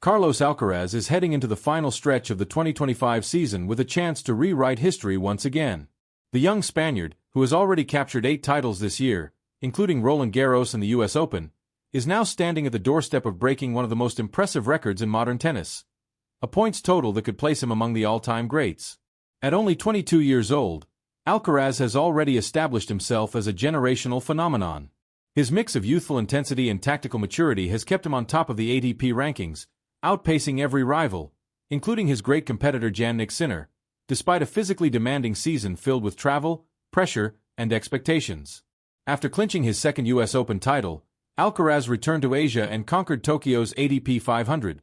Carlos Alcaraz is heading into the final stretch of the 2025 season with a chance to rewrite history once again. The young Spaniard, who has already captured 8 titles this year, including Roland Garros and the US Open, is now standing at the doorstep of breaking one of the most impressive records in modern tennis. A points total that could place him among the all-time greats. At only 22 years old, Alcaraz has already established himself as a generational phenomenon. His mix of youthful intensity and tactical maturity has kept him on top of the ATP rankings, outpacing every rival, including his great competitor Jannik Sinner, despite a physically demanding season filled with travel, pressure, and expectations. After clinching his second US Open title, Alcaraz returned to Asia and conquered Tokyo's ATP 500,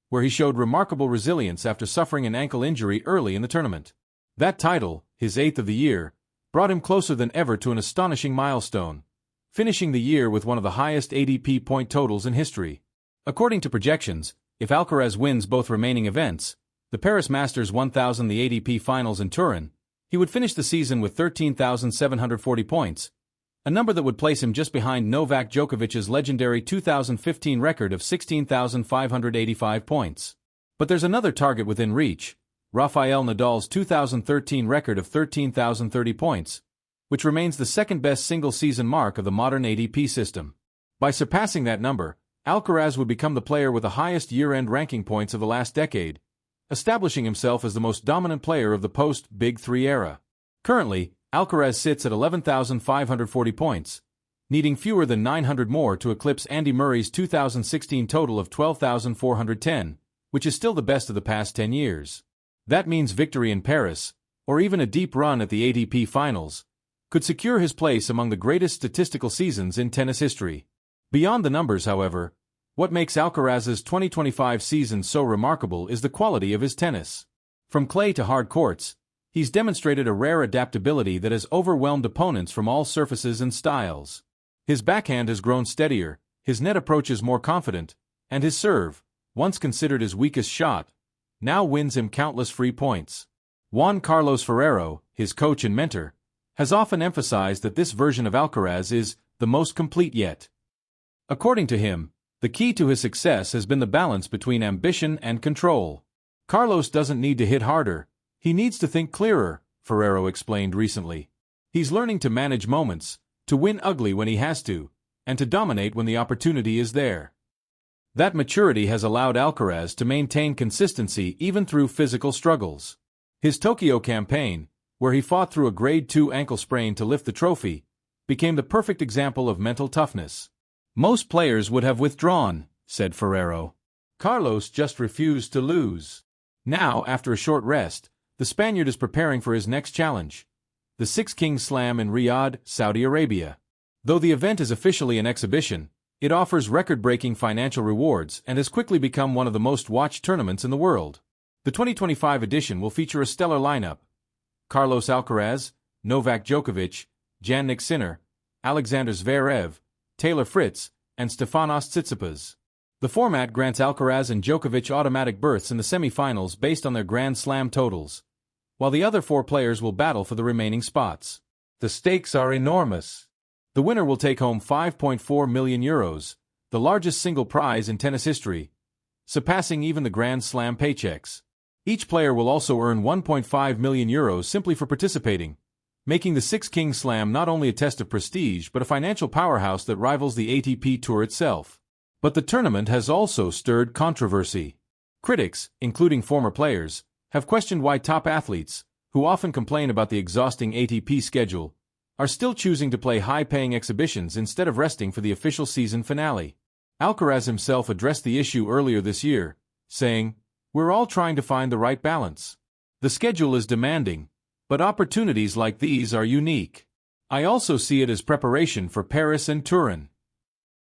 where he showed remarkable resilience after suffering an ankle injury early in the tournament. That title, his 8th of the year, brought him closer than ever to an astonishing milestone, finishing the year with one of the highest ATP point totals in history. According to projections, if Alcaraz wins both remaining events, the Paris Masters 1000, the ATP Finals in Turin, he would finish the season with 13,740 points, a number that would place him just behind Novak Djokovic's legendary 2015 record of 16,585 points. But there's another target within reach, Rafael Nadal's 2013 record of 13,030 points, which remains the second-best single-season mark of the modern ATP system. By surpassing that number, Alcaraz would become the player with the highest year-end ranking points of the last decade, establishing himself as the most dominant player of the post-Big Three era. Currently, Alcaraz sits at 11,540 points, needing fewer than 900 more to eclipse Andy Murray's 2016 total of 12,410, which is still the best of the past 10 years. That means victory in Paris, or even a deep run at the ATP Finals, could secure his place among the greatest statistical seasons in tennis history. Beyond the numbers, however, what makes Alcaraz's 2025 season so remarkable is the quality of his tennis. From clay to hard courts, he's demonstrated a rare adaptability that has overwhelmed opponents from all surfaces and styles. His backhand has grown steadier, his net approach is more confident, and his serve, once considered his weakest shot, now wins him countless free points. Juan Carlos Ferrero, his coach and mentor, has often emphasized that this version of Alcaraz is the most complete yet. According to him, the key to his success has been the balance between ambition and control. Carlos doesn't need to hit harder, he needs to think clearer, Ferrero explained recently. He's learning to manage moments, to win ugly when he has to, and to dominate when the opportunity is there. That maturity has allowed Alcaraz to maintain consistency even through physical struggles. His Tokyo campaign, where he fought through a grade 2 ankle sprain to lift the trophy, became the perfect example of mental toughness. Most players would have withdrawn, said Ferrero. Carlos just refused to lose. Now, after a short rest, the Spaniard is preparing for his next challenge, the Six Kings Slam in Riyadh, Saudi Arabia. Though the event is officially an exhibition, it offers record-breaking financial rewards and has quickly become one of the most watched tournaments in the world. The 2025 edition will feature a stellar lineup: Carlos Alcaraz, Novak Djokovic, Jannik Sinner, Alexander Zverev, Taylor Fritz, and Stefanos Tsitsipas. The format grants Alcaraz and Djokovic automatic berths in the semi-finals based on their Grand Slam totals, while the other 4 players will battle for the remaining spots. The stakes are enormous. The winner will take home €5.4 million, the largest single prize in tennis history, surpassing even the Grand Slam paychecks. Each player will also earn €1.5 million simply for participating, making the Six Kings Slam not only a test of prestige but a financial powerhouse that rivals the ATP Tour itself. But the tournament has also stirred controversy. Critics, including former players, have questioned why top athletes, who often complain about the exhausting ATP schedule, are still choosing to play high-paying exhibitions instead of resting for the official season finale. Alcaraz himself addressed the issue earlier this year, saying, "We're all trying to find the right balance. The schedule is demanding, but opportunities like these are unique. I also see it as preparation for Paris and Turin."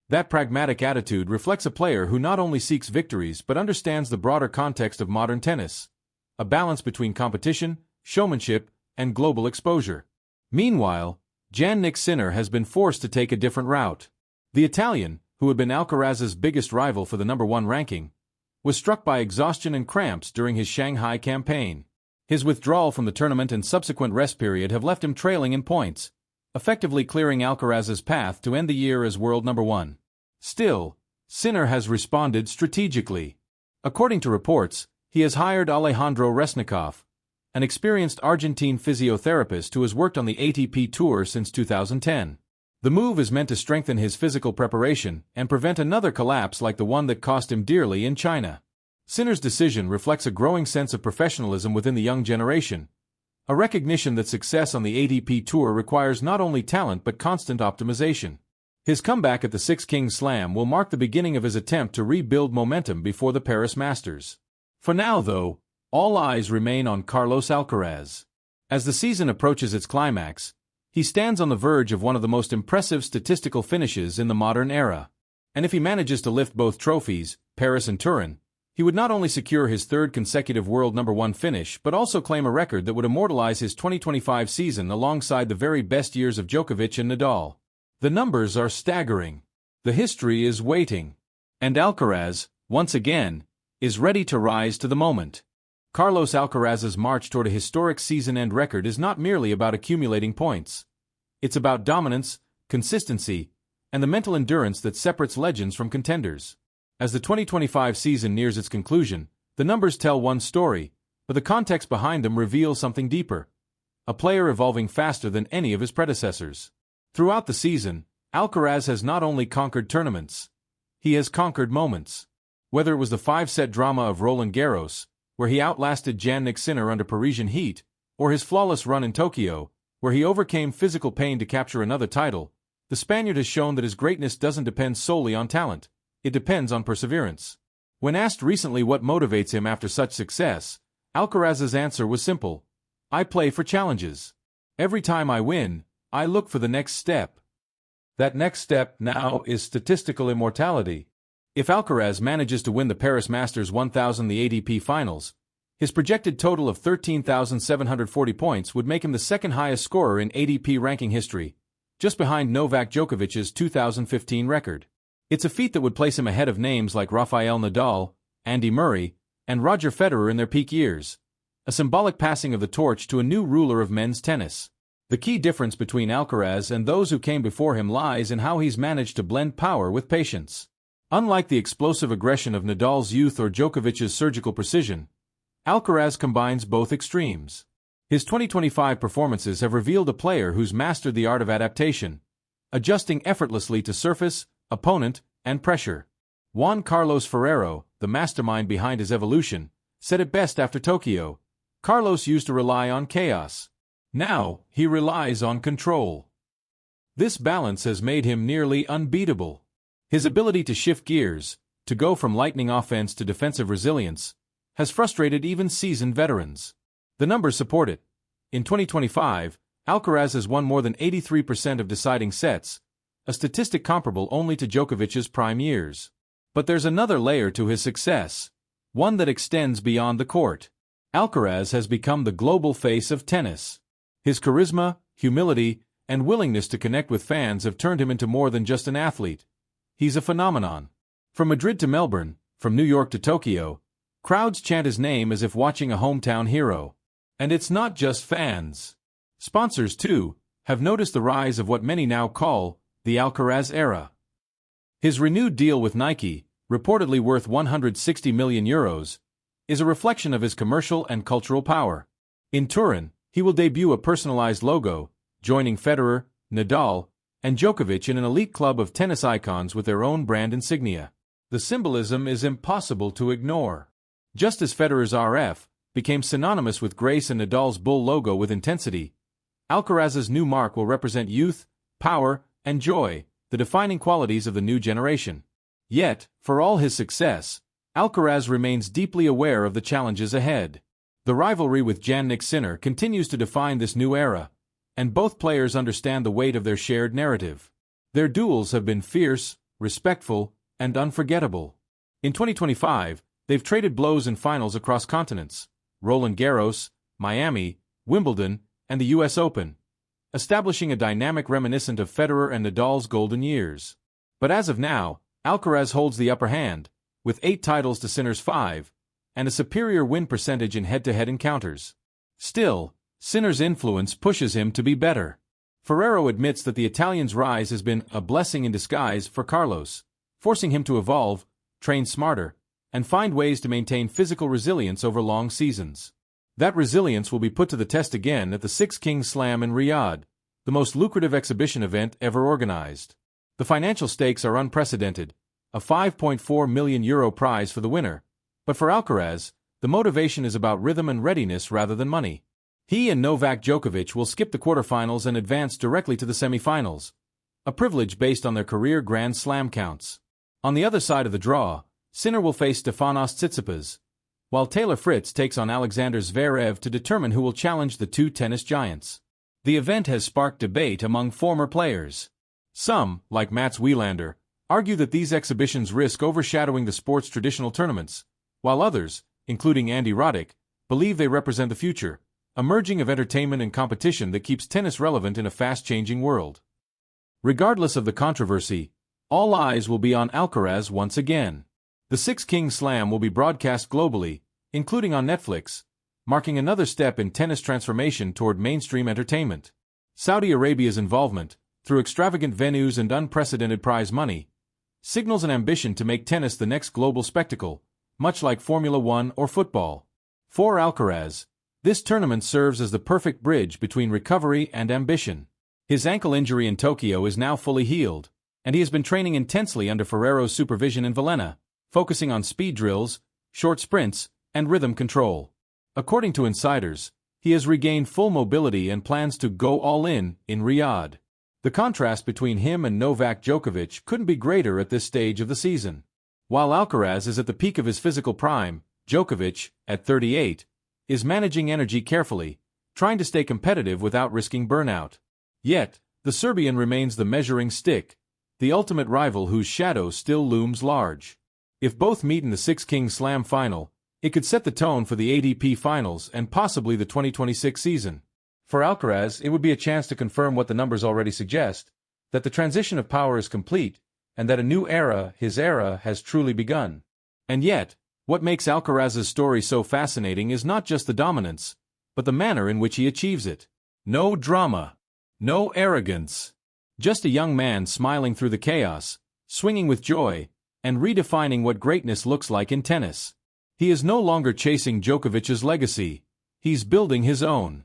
That pragmatic attitude reflects a player who not only seeks victories but understands the broader context of modern tennis, a balance between competition, showmanship, and global exposure. Meanwhile, Jannik Sinner has been forced to take a different route. The Italian, who had been Alcaraz's biggest rival for the #1 ranking, was struck by exhaustion and cramps during his Shanghai campaign. His withdrawal from the tournament and subsequent rest period have left him trailing in points, effectively clearing Alcaraz's path to end the year as world #1. Still, Sinner has responded strategically. According to reports, he has hired Alejandro Resnikov, an experienced Argentine physiotherapist who has worked on the ATP Tour since 2010. The move is meant to strengthen his physical preparation and prevent another collapse like the one that cost him dearly in China. Sinner's decision reflects a growing sense of professionalism within the young generation, a recognition that success on the ATP Tour requires not only talent but constant optimization. His comeback at the Six Kings Slam will mark the beginning of his attempt to rebuild momentum before the Paris Masters. For now, though, all eyes remain on Carlos Alcaraz. As the season approaches its climax, he stands on the verge of one of the most impressive statistical finishes in the modern era. And if he manages to lift both trophies, Paris and Turin, he would not only secure his third consecutive world #1 finish but also claim a record that would immortalize his 2025 season alongside the very best years of Djokovic and Nadal. The numbers are staggering. The history is waiting. And Alcaraz, once again, is ready to rise to the moment. Carlos Alcaraz's march toward a historic season-end record is not merely about accumulating points. It's about dominance, consistency, and the mental endurance that separates legends from contenders. As the 2025 season nears its conclusion, the numbers tell one story, but the context behind them reveals something deeper. A player evolving faster than any of his predecessors. Throughout the season, Alcaraz has not only conquered tournaments, he has conquered moments. Whether it was the 5-set drama of Roland Garros, where he outlasted Jannik Sinner under Parisian heat, or his flawless run in Tokyo, where he overcame physical pain to capture another title, the Spaniard has shown that his greatness doesn't depend solely on talent. It depends on perseverance. When asked recently what motivates him after such success, Alcaraz's answer was simple: I play for challenges. Every time I win, I look for the next step. That next step now is statistical immortality. If Alcaraz manages to win the Paris Masters 1000, the ATP Finals, his projected total of 13,740 points would make him the second highest scorer in ATP ranking history, just behind Novak Djokovic's 2015 record. It's a feat that would place him ahead of names like Rafael Nadal, Andy Murray, and Roger Federer in their peak years, a symbolic passing of the torch to a new ruler of men's tennis. The key difference between Alcaraz and those who came before him lies in how he's managed to blend power with patience. Unlike the explosive aggression of Nadal's youth or Djokovic's surgical precision, Alcaraz combines both extremes. His 2025 performances have revealed a player who's mastered the art of adaptation, adjusting effortlessly to surface, opponent, and pressure. Juan Carlos Ferrero, the mastermind behind his evolution, said it best after Tokyo: Carlos used to rely on chaos. Now, he relies on control. This balance has made him nearly unbeatable. His ability to shift gears, to go from lightning offense to defensive resilience, has frustrated even seasoned veterans. The numbers support it. In 2025, Alcaraz has won more than 83% of deciding sets, a statistic comparable only to Djokovic's prime years. But there's another layer to his success, one that extends beyond the court. Alcaraz has become the global face of tennis. His charisma, humility, and willingness to connect with fans have turned him into more than just an athlete. He's a phenomenon. From Madrid to Melbourne, from New York to Tokyo, crowds chant his name as if watching a hometown hero. And it's not just fans. Sponsors, too, have noticed the rise of what many now call the Alcaraz era. His renewed deal with Nike, reportedly worth €160 million, is a reflection of his commercial and cultural power. In Turin, he will debut a personalized logo, joining Federer, Nadal, and Djokovic in an elite club of tennis icons with their own brand insignia. The symbolism is impossible to ignore. Just as Federer's RF became synonymous with grace and Nadal's bull logo with intensity, Alcaraz's new mark will represent youth, power, and joy, the defining qualities of the new generation. Yet, for all his success, Alcaraz remains deeply aware of the challenges ahead. The rivalry with Jannik Sinner continues to define this new era, and both players understand the weight of their shared narrative. Their duels have been fierce, respectful, and unforgettable. In 2025, they've traded blows in finals across continents: Roland Garros, Miami, Wimbledon, and the US Open, establishing a dynamic reminiscent of Federer and Nadal's golden years. But as of now, Alcaraz holds the upper hand, with 8 titles to Sinner's 5, and a superior win percentage in head-to-head encounters. Still, Sinner's influence pushes him to be better. Ferrero admits that the Italian's rise has been a blessing in disguise for Carlos, forcing him to evolve, train smarter, and find ways to maintain physical resilience over long seasons. That resilience will be put to the test again at the Six Kings Slam in Riyadh, the most lucrative exhibition event ever organized. The financial stakes are unprecedented, a €5.4 million prize for the winner, but for Alcaraz, the motivation is about rhythm and readiness rather than money. He and Novak Djokovic will skip the quarterfinals and advance directly to the semifinals, a privilege based on their career Grand Slam counts. On the other side of the draw, Sinner will face Stefanos Tsitsipas, while Taylor Fritz takes on Alexander Zverev to determine who will challenge the two tennis giants. The event has sparked debate among former players. Some, like Mats Wilander, argue that these exhibitions risk overshadowing the sport's traditional tournaments, while others, including Andy Roddick, believe they represent the future, a merging of entertainment and competition that keeps tennis relevant in a fast-changing world. Regardless of the controversy, all eyes will be on Alcaraz once again. The Six Kings Slam will be broadcast globally, including on Netflix, marking another step in tennis transformation toward mainstream entertainment. Saudi Arabia's involvement, through extravagant venues and unprecedented prize money, signals an ambition to make tennis the next global spectacle, much like Formula One or football. For Alcaraz, this tournament serves as the perfect bridge between recovery and ambition. His ankle injury in Tokyo is now fully healed, and he has been training intensely under Ferrero's supervision in Villena, focusing on speed drills, short sprints, and rhythm control. According to insiders, he has regained full mobility and plans to go all in Riyadh. The contrast between him and Novak Djokovic couldn't be greater at this stage of the season. While Alcaraz is at the peak of his physical prime, Djokovic, at 38, is managing energy carefully, trying to stay competitive without risking burnout. Yet, the Serbian remains the measuring stick, the ultimate rival whose shadow still looms large. If both meet in the Six Kings Slam final, it could set the tone for the ATP Finals and possibly the 2026 season. For Alcaraz, it would be a chance to confirm what the numbers already suggest, that the transition of power is complete, and that a new era, his era, has truly begun. And yet, what makes Alcaraz's story so fascinating is not just the dominance, but the manner in which he achieves it. No drama. No arrogance. Just a young man smiling through the chaos, swinging with joy, and redefining what greatness looks like in tennis. He is no longer chasing Djokovic's legacy. He's building his own.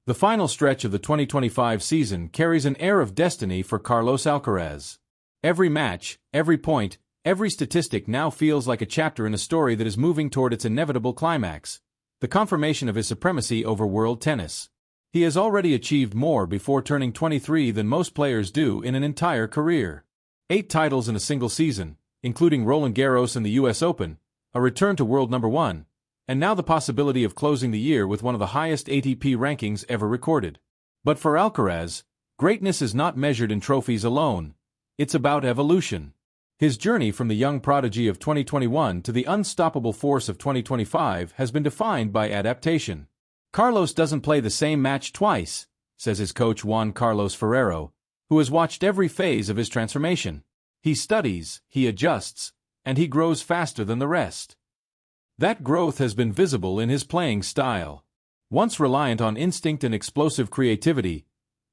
The final stretch of the 2025 season carries an air of destiny for Carlos Alcaraz. Every match, every point, every statistic now feels like a chapter in a story that is moving toward its inevitable climax, the confirmation of his supremacy over world tennis. He has already achieved more before turning 23 than most players do in an entire career. 8 titles in a single season, including Roland Garros and the US Open, a return to world number 1, and now the possibility of closing the year with one of the highest ATP rankings ever recorded. But for Alcaraz, greatness is not measured in trophies alone. It's about evolution. His journey from the young prodigy of 2021 to the unstoppable force of 2025 has been defined by adaptation. Carlos doesn't play the same match twice, says his coach Juan Carlos Ferrero, who has watched every phase of his transformation. He studies, he adjusts, and he grows faster than the rest. That growth has been visible in his playing style. Once reliant on instinct and explosive creativity,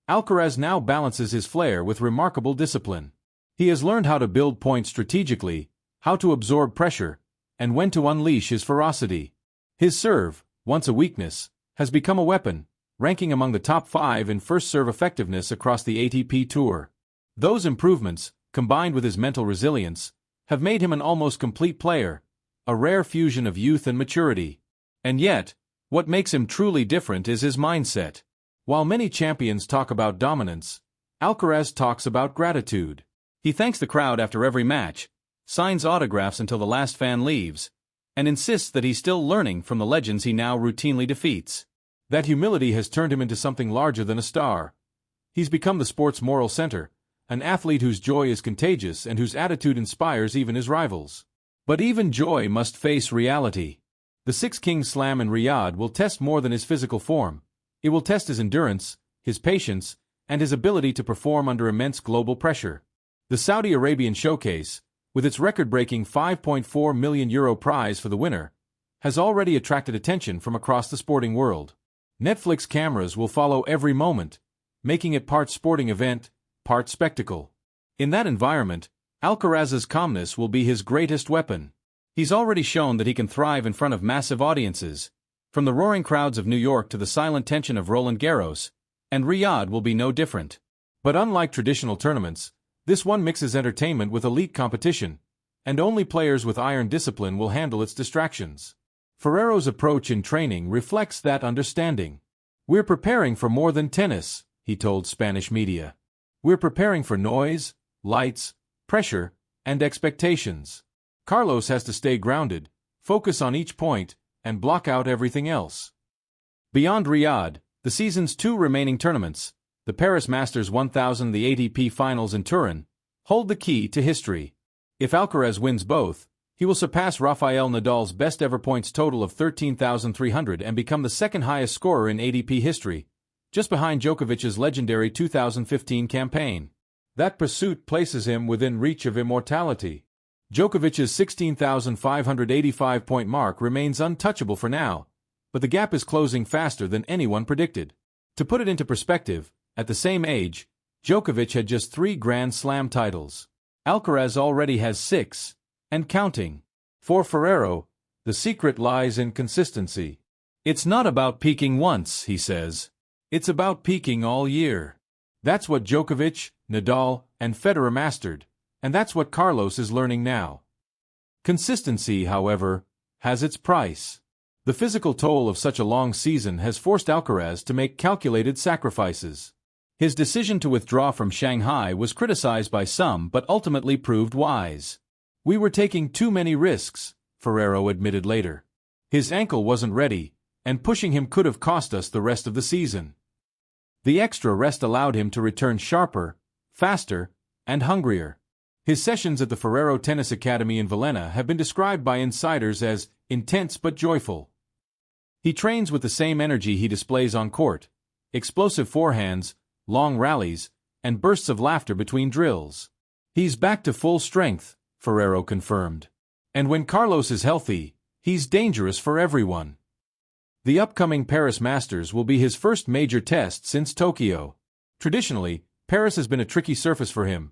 Alcaraz now balances his flair with remarkable discipline. He has learned how to build points strategically, how to absorb pressure, and when to unleash his ferocity. His serve, once a weakness, has become a weapon, ranking among the top 5 in first-serve effectiveness across the ATP Tour. Those improvements, combined with his mental resilience, have made him an almost complete player, a rare fusion of youth and maturity. And yet, what makes him truly different is his mindset. While many champions talk about dominance, Alcaraz talks about gratitude. He thanks the crowd after every match, signs autographs until the last fan leaves, and insists that he's still learning from the legends he now routinely defeats. That humility has turned him into something larger than a star. He's become the sport's moral center, an athlete whose joy is contagious and whose attitude inspires even his rivals. But even joy must face reality. The Six Kings Slam in Riyadh will test more than his physical form. It will test his endurance, his patience, and his ability to perform under immense global pressure. The Saudi Arabian showcase, with its record-breaking €5.4 million prize for the winner, has already attracted attention from across the sporting world. Netflix cameras will follow every moment, making it part sporting event, part spectacle. In that environment, Alcaraz's calmness will be his greatest weapon. He's already shown that he can thrive in front of massive audiences, from the roaring crowds of New York to the silent tension of Roland Garros, and Riyadh will be no different. But unlike traditional tournaments, this one mixes entertainment with elite competition, and only players with iron discipline will handle its distractions. Ferrero's approach in training reflects that understanding. "We're preparing for more than tennis," he told Spanish media. "We're preparing for noise, lights, pressure, and expectations." Carlos has to stay grounded, focus on each point, and block out everything else. Beyond Riyadh, the season's two remaining tournaments, the Paris Masters 1000 and the ATP Finals in Turin, hold the key to history. If Alcaraz wins both, he will surpass Rafael Nadal's best-ever points total of 13,300 and become the second highest scorer in ATP history, just behind Djokovic's legendary 2015 campaign. That pursuit places him within reach of immortality. Djokovic's 16,585-point mark remains untouchable for now, but the gap is closing faster than anyone predicted. To put it into perspective, at the same age, Djokovic had just 3 Grand Slam titles. Alcaraz already has 6, and counting. For Ferrero, the secret lies in consistency. "It's not about peaking once," he says. "It's about peaking all year." That's what Djokovic, Nadal, and Federer mastered, and that's what Carlos is learning now. Consistency, however, has its price. The physical toll of such a long season has forced Alcaraz to make calculated sacrifices. His decision to withdraw from Shanghai was criticized by some but ultimately proved wise. "We were taking too many risks," Ferrero admitted later. His ankle wasn't ready, and pushing him could have cost us the rest of the season. The extra rest allowed him to return sharper, faster, and hungrier. His sessions at the Ferrero Tennis Academy in Villena have been described by insiders as intense but joyful. He trains with the same energy he displays on court: explosive forehands, long rallies, and bursts of laughter between drills. "He's back to full strength," Ferrero confirmed. "And when Carlos is healthy, he's dangerous for everyone." The upcoming Paris Masters will be his first major test since Tokyo. Traditionally, Paris has been a tricky surface for him.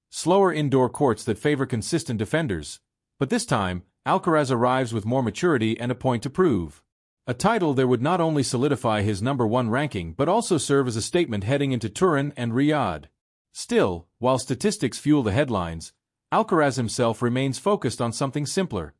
Slower indoor courts that favor consistent defenders. But this time, Alcaraz arrives with more maturity and a point to prove. A title there would not only solidify his #1 ranking but also serve as a statement heading into Turin and Riyadh. Still, while statistics fuel the headlines, Alcaraz himself remains focused on something simpler: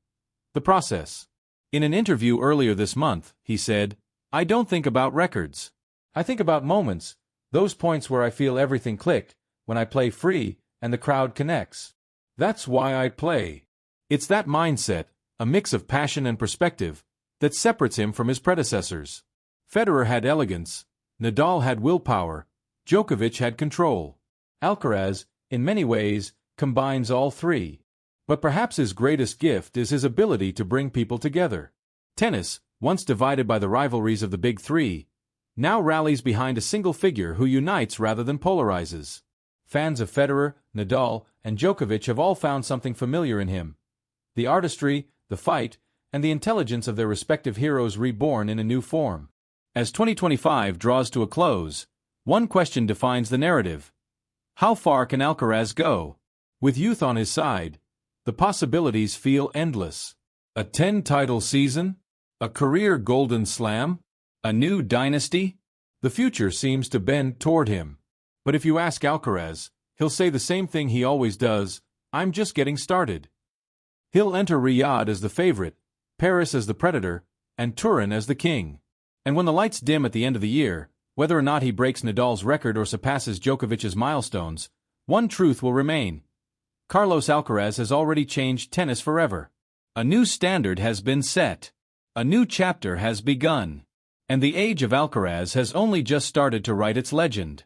the process. In an interview earlier this month, he said, "I don't think about records. I think about moments, those points where I feel everything clicked, when I play free and the crowd connects. That's why I play." It's that mindset, a mix of passion and perspective, that separates him from his predecessors. Federer had elegance, Nadal had willpower, Djokovic had control. Alcaraz, in many ways, combines all three. But perhaps his greatest gift is his ability to bring people together. Tennis, once divided by the rivalries of the Big Three, now rallies behind a single figure who unites rather than polarizes. Fans of Federer, Nadal, and Djokovic have all found something familiar in him: the artistry, the fight, and the intelligence of their respective heroes reborn in a new form. As 2025 draws to a close, one question defines the narrative: how far can Alcaraz go? With youth on his side, the possibilities feel endless. A 10-title season? A career Golden Slam? A new dynasty? The future seems to bend toward him. But if you ask Alcaraz, he'll say the same thing he always does: "I'm just getting started." He'll enter Riyadh as the favorite, Paris as the predator, and Turin as the king. And when the lights dim at the end of the year, whether or not he breaks Nadal's record or surpasses Djokovic's milestones, one truth will remain: Carlos Alcaraz has already changed tennis forever. A new standard has been set. A new chapter has begun. And the age of Alcaraz has only just started to write its legend.